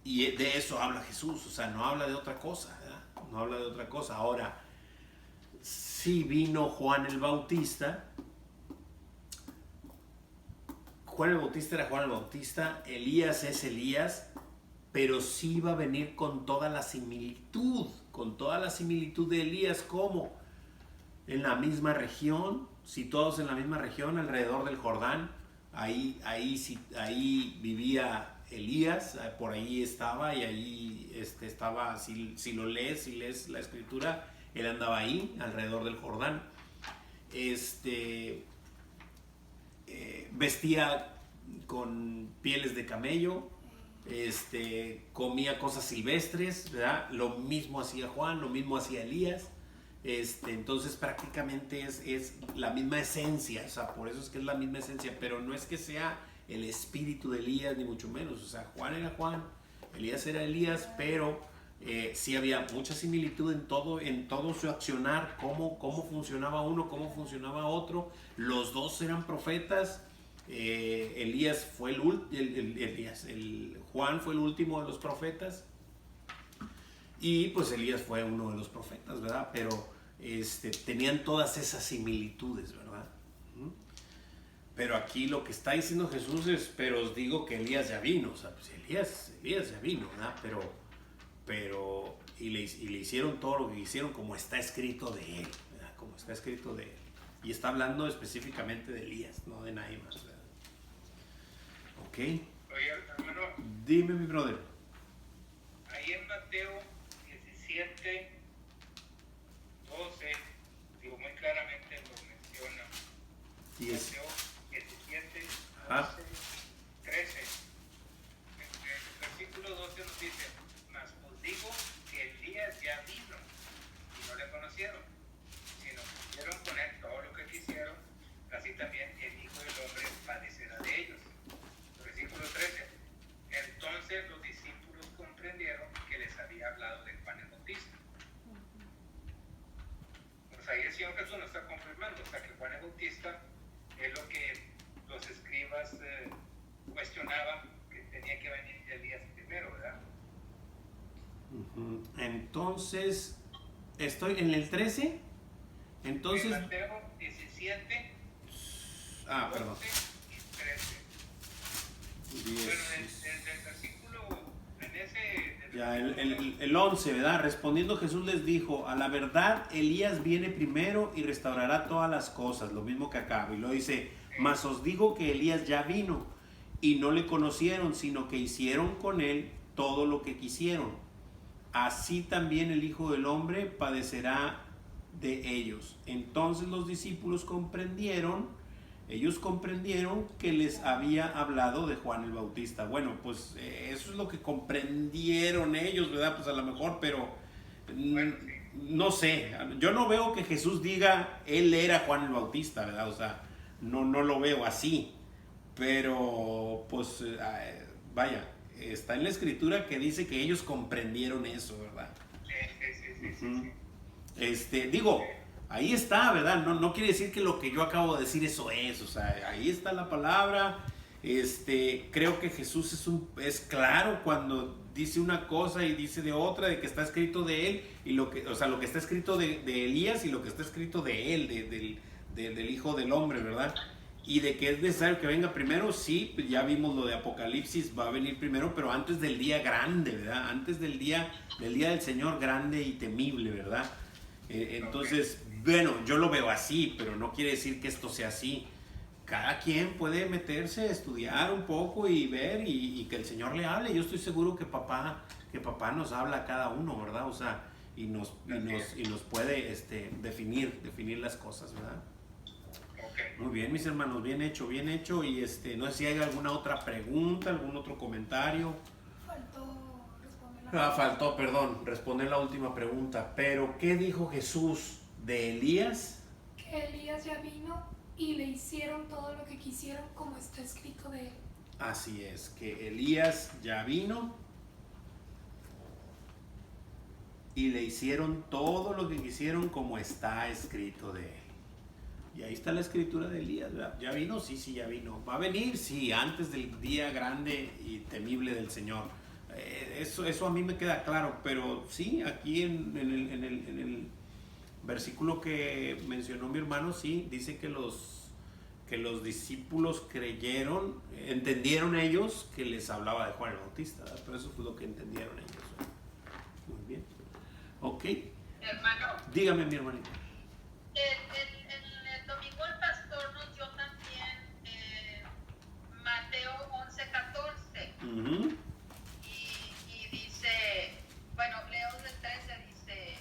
Y de eso habla Jesús, o sea, no habla de otra cosa, ¿verdad? No habla de otra cosa. Ahora, sí vino Juan el Bautista. Juan el Bautista era Juan el Bautista, Elías es Elías, pero sí va a venir con toda la similitud de Elías, como en la misma región, situados en la misma región, alrededor del Jordán. Ahí vivía Elías, por ahí estaba, y ahí estaba, si lees la escritura, él andaba ahí, alrededor del Jordán. Vestía con pieles de camello, comía cosas silvestres, ¿verdad? Lo mismo hacía Juan, lo mismo hacía Elías. Entonces prácticamente es la misma esencia, o sea, por eso es que es la misma esencia, pero no es que sea el espíritu de Elías, ni mucho menos. O sea, Juan era Juan, Elías era Elías, pero sí había mucha similitud en todo su accionar, cómo funcionaba uno, cómo funcionaba otro. Los dos eran profetas. Elías fue Juan fue el último de los profetas, y pues Elías fue uno de los profetas, ¿verdad? Pero tenían todas esas similitudes, ¿verdad? Pero aquí lo que está diciendo Jesús es, pero os digo que Elías ya vino. O sea, pues Elías ya vino, ¿verdad? Pero le hicieron todo lo que hicieron, como está escrito de él, ¿verdad? Como está escrito de él. Y está hablando específicamente de Elías, no de nadie más, ¿verdad? Ok. Oye, hermano, Dime, mi brother. ahí en Mateo 17, 12, digo muy claramente lo menciona. 10. Mateo 17, 12, Ajá. 13. En el versículo 12 nos dice, mas os digo que Elías ya vino y no le conocieron, sino que hicieron con él todo lo que quisieron, así también el Hijo del Hombre padecerá de ellos. Versículo 13. Entonces los discípulos comprendieron que les había hablado de Juan el Bautista. Pues ahí el Señor Jesús nos está confirmando, o sea que Juan el Bautista es lo que los escribas cuestionaban, que tenía que venir Elías primero, ¿verdad? Entonces, estoy en el 13. Entonces, En Mateo 17, perdón. 12 y 13. Bueno, desde el versículo, en ese... Ya, el 11, ¿verdad? Respondiendo Jesús les dijo, a la verdad Elías viene primero y restaurará todas las cosas, lo mismo que acá. Y luego dice, mas os digo que Elías ya vino y no le conocieron, sino que hicieron con él todo lo que quisieron. Así también el Hijo del Hombre padecerá de ellos. Entonces los discípulos comprendieron que les había hablado de Juan el Bautista. Bueno, pues eso es lo que comprendieron ellos, ¿verdad? Pues a lo mejor, pero Bueno, sí. no sé, yo no veo que Jesús diga, él era Juan el Bautista, ¿verdad? O sea, no lo veo así, pero pues vaya, está en la escritura que dice que ellos comprendieron eso, ¿verdad? Sí. Digo, ahí está, ¿verdad? No quiere decir que lo que yo acabo de decir eso es, o sea, ahí está la palabra. Creo que Jesús es claro cuando dice una cosa y dice de otra, de que está escrito de él, y lo que está escrito de Elías y lo que está escrito de él, del Hijo del Hombre, ¿verdad? Y de que es necesario que venga primero, sí, pues ya vimos lo de Apocalipsis, va a venir primero, pero antes del día grande, ¿verdad? Antes del día del Señor grande y temible, ¿verdad? Entonces, bueno, yo lo veo así, pero no quiere decir que esto sea así. Cada quien puede meterse, estudiar un poco y ver y que el Señor le hable. Yo estoy seguro que papá nos habla a cada uno, ¿verdad? O sea, y nos puede definir las cosas, ¿verdad? Muy bien, mis hermanos, bien hecho. Y no sé si hay alguna otra pregunta, algún otro comentario. Faltó responder la última pregunta. Pero, ¿qué dijo Jesús de Elías? Que Elías ya vino y le hicieron todo lo que quisieron como está escrito de él. Así es, que Elías ya vino y le hicieron todo lo que quisieron como está escrito de él. Y ahí está la escritura de Elías, ¿verdad? ¿Ya vino? Sí, ya vino. ¿Va a venir? Sí, antes del día grande y temible del Señor. Eso a mí me queda claro, pero sí, aquí en el versículo que mencionó mi hermano, sí, dice que los discípulos creyeron, entendieron ellos que les hablaba de Juan el Bautista, ¿verdad? Pero eso fue lo que entendieron ellos, ¿verdad? Muy bien. Ok. Hermano, Dígame, mi hermanito. el domingo el pastor nos dio también Mateo 11:14. Uh-huh. Y dice, bueno, leo del 13, dice,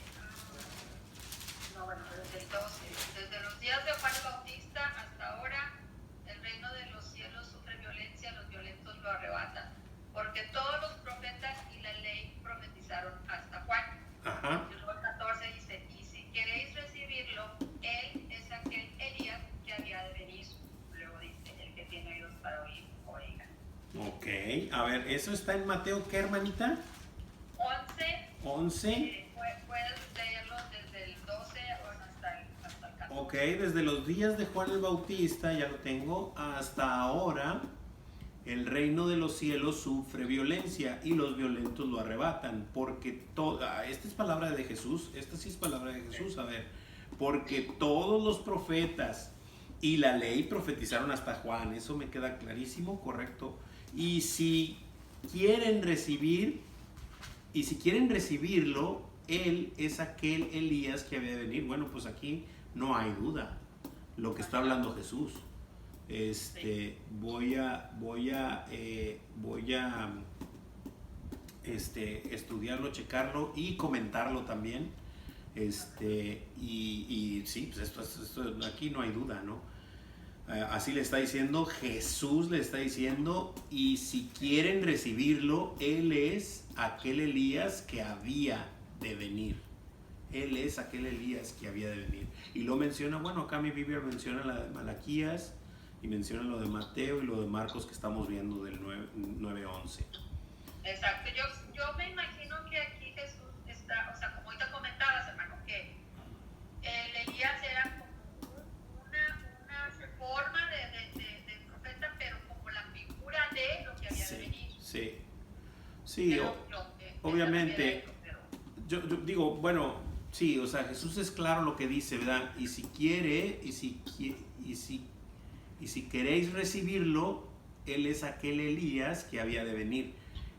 desde el 12. Desde los días de Juan el Bautista hasta ahora, el reino de los cielos sufre violencia, los violentos lo arrebatan. Porque todos los profetas y la ley profetizaron hasta Juan. Ajá. Y luego el 14 dice, y si queréis recibirlo, él es aquel Elías que había de venir. Luego dice, el que tiene oídos para oír, oiga. Ok, a ver, ¿eso está en Mateo qué, hermanita? 11. Puedes leerlo desde el 12 hasta el 14. Ok, desde los días de Juan el Bautista, ya lo tengo, hasta ahora, el reino de los cielos sufre violencia y los violentos lo arrebatan, porque esta es palabra de Jesús, esta sí es palabra de Jesús, a ver, porque todos los profetas y la ley profetizaron hasta Juan, eso me queda clarísimo, correcto, y si quieren recibirlo, él es aquel Elías que había de venir. Bueno, pues aquí no hay duda, lo que está hablando Jesús. Voy a estudiarlo, checarlo y comentarlo también. Y sí, pues esto aquí no hay duda, ¿no? Así le está diciendo, Jesús le está diciendo, y si quieren recibirlo, él es aquel Elías que había de venir. Él es aquel Elías que había de venir. Y lo menciona, bueno, acá mi Biblia menciona la de Malaquías, y menciona lo de Mateo y lo de Marcos que estamos viendo del 9:11. Exacto, yo me imagino que aquí Jesús está, o sea, como ahorita comentabas, hermano, que el Elías era como una forma de profeta, pero como la figura de lo que había de venir. Sí, obviamente, yo digo, bueno, sí, o sea, Jesús es claro lo que dice, ¿verdad? Y si quiere, y si queréis recibirlo, él es aquel Elías que había de venir.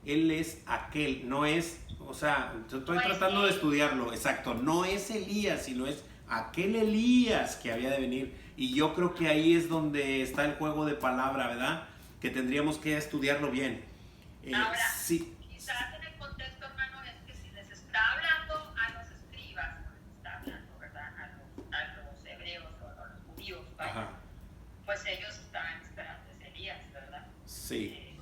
Él es aquel, no es, o sea, yo estoy tratando de estudiarlo, exacto, no es Elías, sino es aquel Elías que había de venir. Y yo creo que ahí es donde está el juego de palabra, ¿verdad? Que tendríamos que estudiarlo bien. Ahora, sí. Quizás en el contexto, hermano, es que si les está hablando a los escribas, no les está hablando, ¿verdad? A los hebreos o a los judíos, ¿vale? Pues ellos estaban esperando ese Elías, ¿verdad? Sí.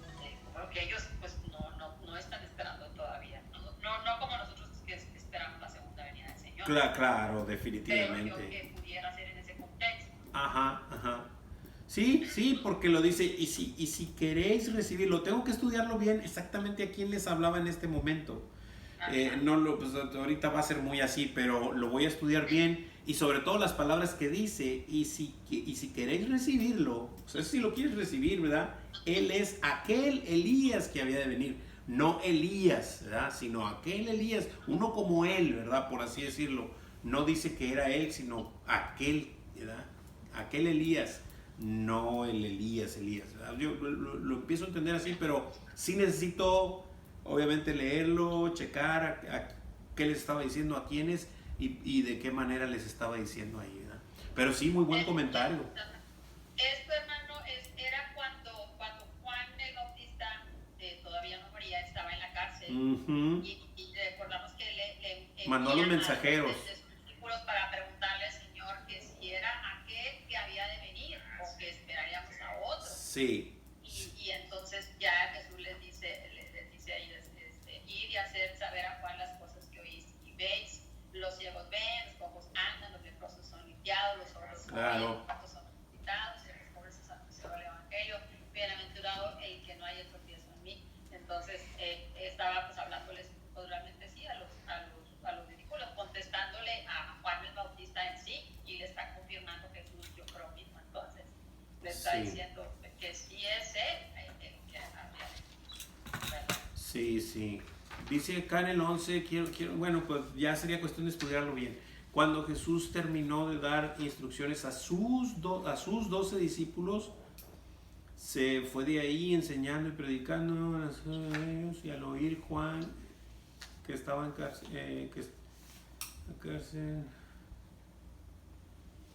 Como que ellos pues no están esperando todavía, no como nosotros que esperamos la segunda venida del Señor. Claro, definitivamente. Creo yo que pudiera ser en ese contexto. Ajá. Sí, porque lo dice, y si queréis recibirlo, tengo que estudiarlo bien exactamente a quién les hablaba en este momento. Pues ahorita va a ser muy así, pero lo voy a estudiar bien, y sobre todo las palabras que dice, y si queréis recibirlo, o sea, si lo quieres recibir, ¿verdad? Él es aquel Elías que había de venir. no Elías, ¿verdad? Sino aquel Elías, uno como él, ¿verdad? Por así decirlo. No dice que era él, sino aquel, ¿verdad? Aquel Elías, no el Elías, ¿verdad? Yo lo empiezo a entender así, pero sí necesito, obviamente, leerlo, checar a qué les estaba diciendo, a quiénes y de qué manera les estaba diciendo ahí, ¿verdad? Pero sí, muy buen comentario. Esto, hermano, era cuando Juan el Bautista todavía no moría, estaba en la cárcel. Y recordamos que le mandó a los mensajeros de sus discípulos para preguntarle al Señor que si era aquel que había de venir o que esperaríamos a otro. Sí. Y entonces ya Jesús les dice ahí, ir y hacer saber a Juan las cosas que oís y veis. Los ciegos ven, los cojos andan, los leprosos son limpiados, los sordos oyen, los muertos son resucitados, y los pobres es anunciado el evangelio. Bienaventurado el que no haya tropiezo en mí. Entonces estaba pues hablándoles pues, realmente sí a los discípulos, contestándole a Juan el Bautista en sí, y le está confirmando Jesús, yo creo mismo. Entonces le está diciendo que sí es él el que había de venir. Sí. Dice acá en el 11, bueno, pues ya sería cuestión de estudiarlo bien. Cuando Jesús terminó de dar instrucciones a sus 12 discípulos, se fue de ahí enseñando y predicando a ellos, y al oír Juan que estaba en cárcel,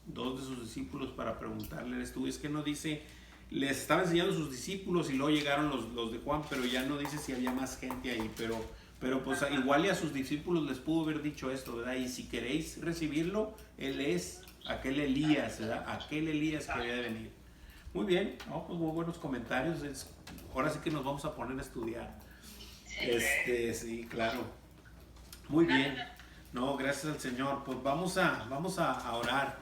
dos de sus discípulos para preguntarle, es que no dice, les estaba enseñando a sus discípulos y luego llegaron los de Juan, pero ya no dice si había más gente ahí, pero pues igual y a sus discípulos les pudo haber dicho esto, ¿verdad? Y si queréis recibirlo, él es aquel Elías, ¿verdad? Aquel Elías que había de venir. Muy bien, ¿no? Pues muy buenos comentarios. Ahora sí que nos vamos a poner a estudiar. Sí, claro. Muy bien. No, gracias al Señor. Pues vamos a orar.